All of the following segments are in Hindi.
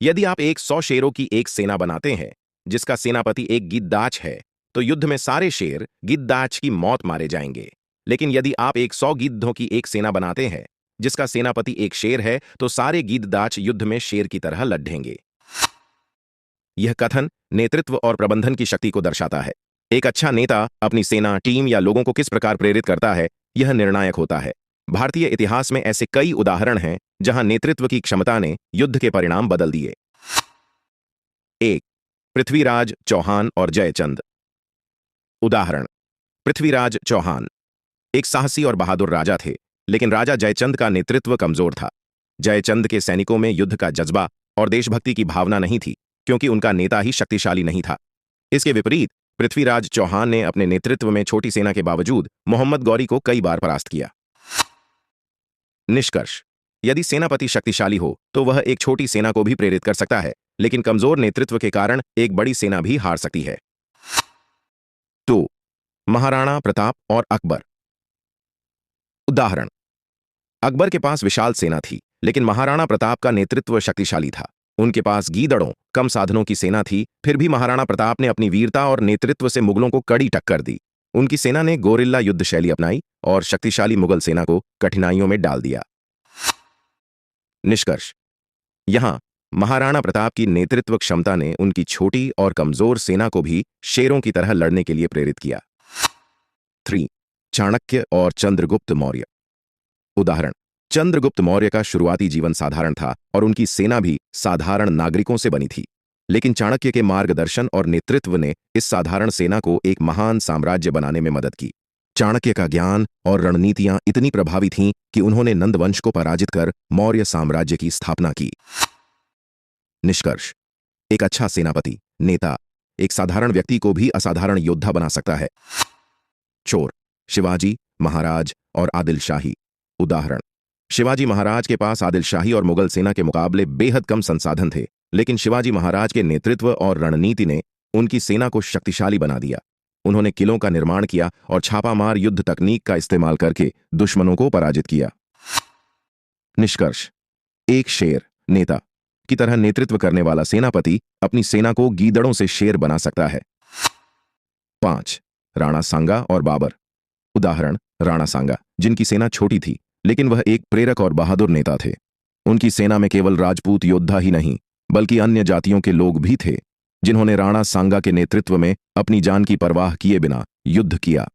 यदि आप 100 शेरों की एक सेना बनाते हैं जिसका सेनापति एक गिद्धाच है, तो युद्ध में सारे शेर गिद्धाच की मौत मारे जाएंगे। लेकिन यदि आप 100 गिद्धों की एक सेना बनाते हैं जिसका सेनापति एक शेर है, तो सारे गिद्धाच युद्ध में शेर की तरह लड़ेंगे। यह कथन नेतृत्व और प्रबंधन की शक्ति को दर्शाता है। एक अच्छा नेता अपनी सेना, टीम या लोगों को किस प्रकार प्रेरित करता है, यह निर्णायक होता है। भारतीय इतिहास में ऐसे कई उदाहरण हैं जहां नेतृत्व की क्षमता ने युद्ध के परिणाम बदल दिए। 1. पृथ्वीराज चौहान और जयचंद। उदाहरण: पृथ्वीराज चौहान एक साहसी और बहादुर राजा थे, लेकिन राजा जयचंद का नेतृत्व कमजोर था। जयचंद के सैनिकों में युद्ध का जज्बा और देशभक्ति की भावना नहीं थी, क्योंकि उनका नेता ही शक्तिशाली नहीं था। इसके विपरीत पृथ्वीराज चौहान ने अपने नेतृत्व में छोटी सेना के बावजूद मोहम्मद गौरी को कई बार परास्त किया। निष्कर्ष: यदि सेनापति शक्तिशाली हो तो वह एक छोटी सेना को भी प्रेरित कर सकता है, लेकिन कमजोर नेतृत्व के कारण एक बड़ी सेना भी हार सकती है। 2. महाराणा प्रताप और अकबर। उदाहरण: अकबर के पास विशाल सेना थी, लेकिन महाराणा प्रताप का नेतृत्व शक्तिशाली था। उनके पास गीदड़ों, कम साधनों की सेना थी, फिर भी महाराणा प्रताप ने अपनी वीरता और नेतृत्व से मुगलों को कड़ी टक्कर दी। उनकी सेना ने गोरिल्ला युद्ध शैली अपनाई और शक्तिशाली मुगल सेना को कठिनाइयों में डाल दिया। निष्कर्ष: यहां महाराणा प्रताप की नेतृत्व क्षमता ने उनकी छोटी और कमजोर सेना को भी शेरों की तरह लड़ने के लिए प्रेरित किया। 3. चाणक्य और चंद्रगुप्त मौर्य। उदाहरण: चंद्रगुप्त मौर्य का शुरुआती जीवन साधारण था और उनकी सेना भी साधारण नागरिकों से बनी थी, लेकिन चाणक्य के मार्गदर्शन और नेतृत्व ने इस साधारण सेना को एक महान साम्राज्य बनाने में मदद की। चाणक्य का ज्ञान और रणनीतियां इतनी प्रभावी थीं कि उन्होंने नंद वंश को पराजित कर मौर्य साम्राज्य की स्थापना की। निष्कर्ष: एक अच्छा सेनापति, नेता, एक साधारण व्यक्ति को भी असाधारण योद्धा बना सकता है। चोर, शिवाजी महाराज और आदिल शाही। उदाहरण: शिवाजी महाराज के पास आदिल शाही और मुगल सेना के मुकाबले बेहद कम संसाधन थे, लेकिन शिवाजी महाराज के नेतृत्व और रणनीति ने उनकी सेना को शक्तिशाली बना दिया। उन्होंने किलों का निर्माण किया और छापामार युद्ध तकनीक का इस्तेमाल करके दुश्मनों को पराजित किया। निष्कर्ष: एक शेर, नेता की तरह नेतृत्व करने वाला सेनापति अपनी सेना को गीदड़ों से शेर बना सकता है। 5. राणा सांगा और बाबर। उदाहरण: राणा सांगा, जिनकी सेना छोटी थी, लेकिन वह एक प्रेरक और बहादुर नेता थे। उनकी सेना में केवल राजपूत योद्धा ही नहीं, बल्कि अन्य जातियों के लोग भी थे, जिन्होंने राणा सांगा के नेतृत्व में अपनी जान की परवाह किए बिना युद्ध किया।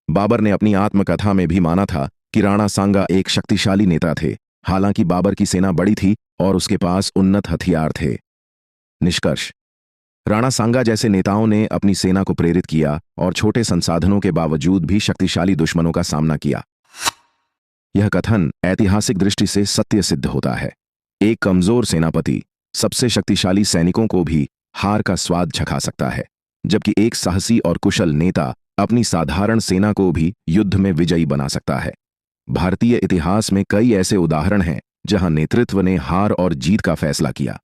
बाबर ने अपनी आत्मकथा में भी माना था कि राणा सांगा एक शक्तिशाली नेता थे, हालांकि बाबर की सेना बड़ी थी और उसके पास उन्नत हथियार थे। निष्कर्ष: राणा सांगा जैसे नेताओं ने अपनी सेना को प्रेरित किया और छोटे संसाधनों के बावजूद भी शक्तिशाली दुश्मनों का सामना किया। यह कथन ऐतिहासिक दृष्टि से सत्य सिद्ध होता है। एक कमजोर सेनापति सबसे शक्तिशाली सैनिकों को भी हार का स्वाद चखा सकता है, जबकि एक साहसी और कुशल नेता अपनी साधारण सेना को भी युद्ध में विजयी बना सकता है। भारतीय इतिहास में कई ऐसे उदाहरण हैं जहां नेतृत्व ने हार और जीत का फैसला किया।